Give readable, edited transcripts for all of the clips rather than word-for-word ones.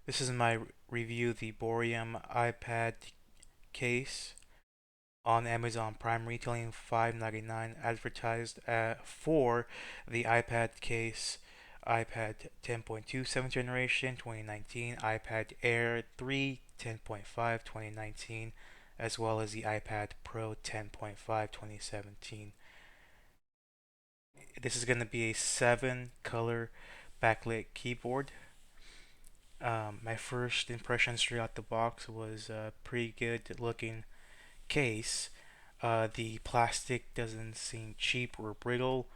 This is my review of the Boriyum iPad case on Amazon Prime, retailing $5.99, advertised for the iPad case, iPad 10.2 7th generation 2019, iPad Air 3 10.5 2019, as well as the iPad Pro 10.5 2017. This is going to be a 7 color backlit keyboard. My first impression straight out the box was a pretty good looking case. The plastic doesn't seem cheap or brittle.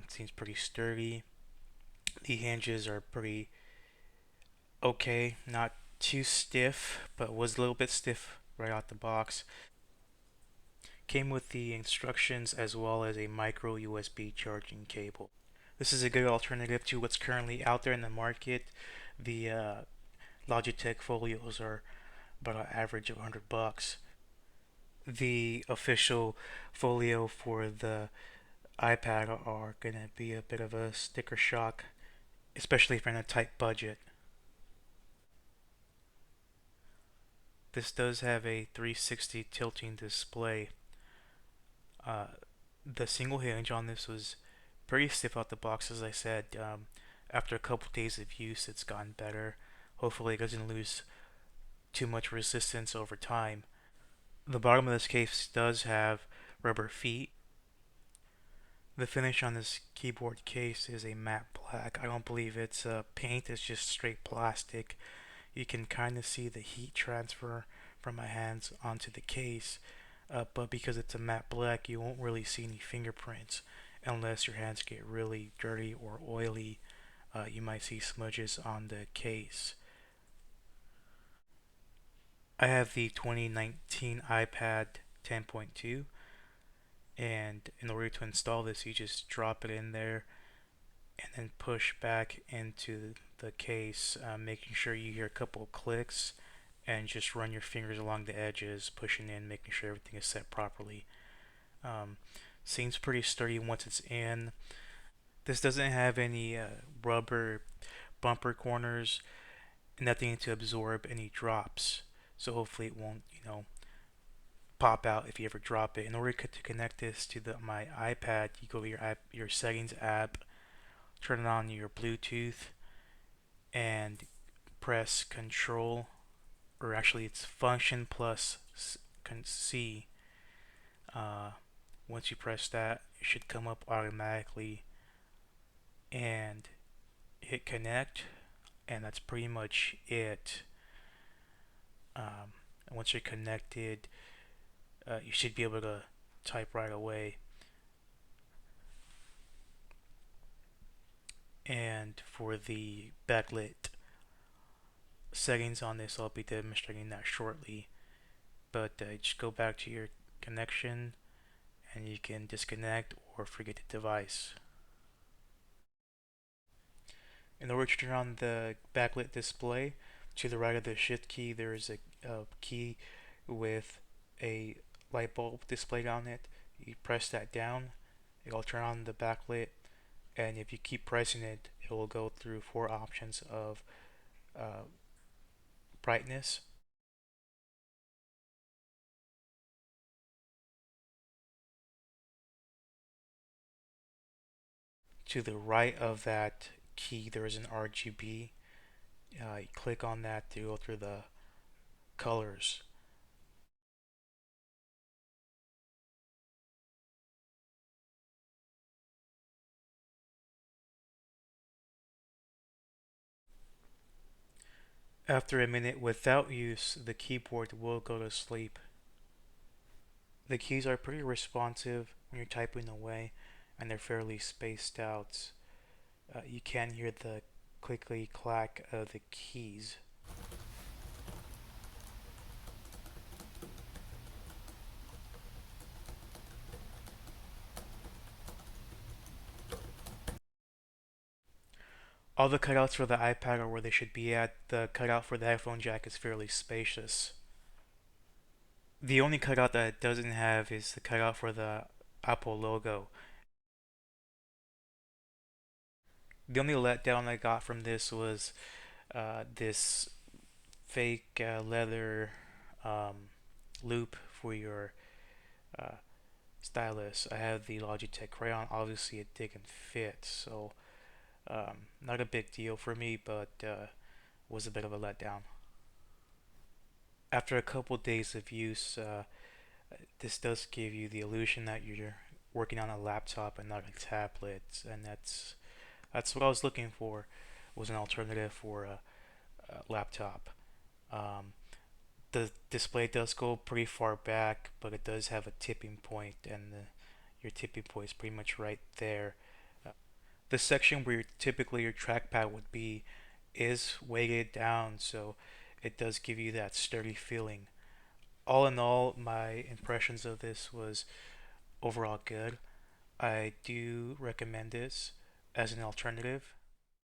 Seems pretty sturdy. The hinges are pretty okay, not too stiff, but was a little bit stiff right out the box. Came with the instructions as well as a micro USB charging cable. This is a good alternative to what's currently out there in the market. The Logitech Folios are about an average of $100. The official folio for the iPad are going to be a bit of a sticker shock, especially if you're in a tight budget. This does have a 360 tilting display. Uh, the single hinge on this was pretty stiff out the box, as I said. After a couple days of use, it's gotten better. Hopefully, it doesn't lose too much resistance over time. The bottom of this case does have rubber feet. The finish on this keyboard case is a matte black. I don't believe it's paint, it's just straight plastic. You can kind of see the heat transfer from my hands onto the case, but because it's a matte black, you won't really see any fingerprints unless your hands get really dirty or oily. You might see smudges on the case. I have the 2019 iPad 10.2, and in order to install this, you just drop it in there and then push back into the case, making sure you hear a couple of clicks and just run your fingers along the edges, pushing in, making sure everything is set properly. Um, Seems pretty sturdy once it's in. This doesn't have any rubber bumper corners, nothing to absorb any drops, so hopefully it won't, pop out if you ever drop it. In order to connect this to my iPad, you go to your settings app, turn on your Bluetooth, and press Control, or actually it's Function plus C. Uh, Once you press that, it should come up automatically and hit connect, and that's pretty much it. Once you're connected, you should be able to type right away. And for the backlit settings on this, I'll be demonstrating that shortly. But just go back to your connection and you can disconnect or forget the device. In order to turn on the backlit display, to the right of the shift key there is a key with a light bulb displayed on it. You press that down, it'll turn on the backlit, and if you keep pressing it, it will go through 4 options of uh, brightness. To the right of that key there is an RGB. You click on that to go through the colors. After a minute without use, the keyboard will go to sleep. The keys are pretty responsive when you're typing away, and they're fairly spaced out. You can hear the clickly clack of the keys. All the cutouts for the iPad are where they should be at. The cutout for the headphone jack is fairly spacious. The only cutout that it doesn't have is the cutout for the Apple logo. The only letdown I got from this was this fake leather um, loop for your uh, stylus. I have the Logitech crayon. Obviously, it didn't fit, so not a big deal for me, but was a bit of a letdown. After a couple days of use, this does give you the illusion that you're working on a laptop and not a tablet, and that's what I was looking for, was an alternative for a laptop. Um, the display does go pretty far back, but it does have a tipping point, and your tipping point is pretty much right there. Uh, the section where typically your trackpad would be is weighted down, so it does give you that sturdy feeling. All in all, my impressions of this was overall good. I do recommend this as an alternative.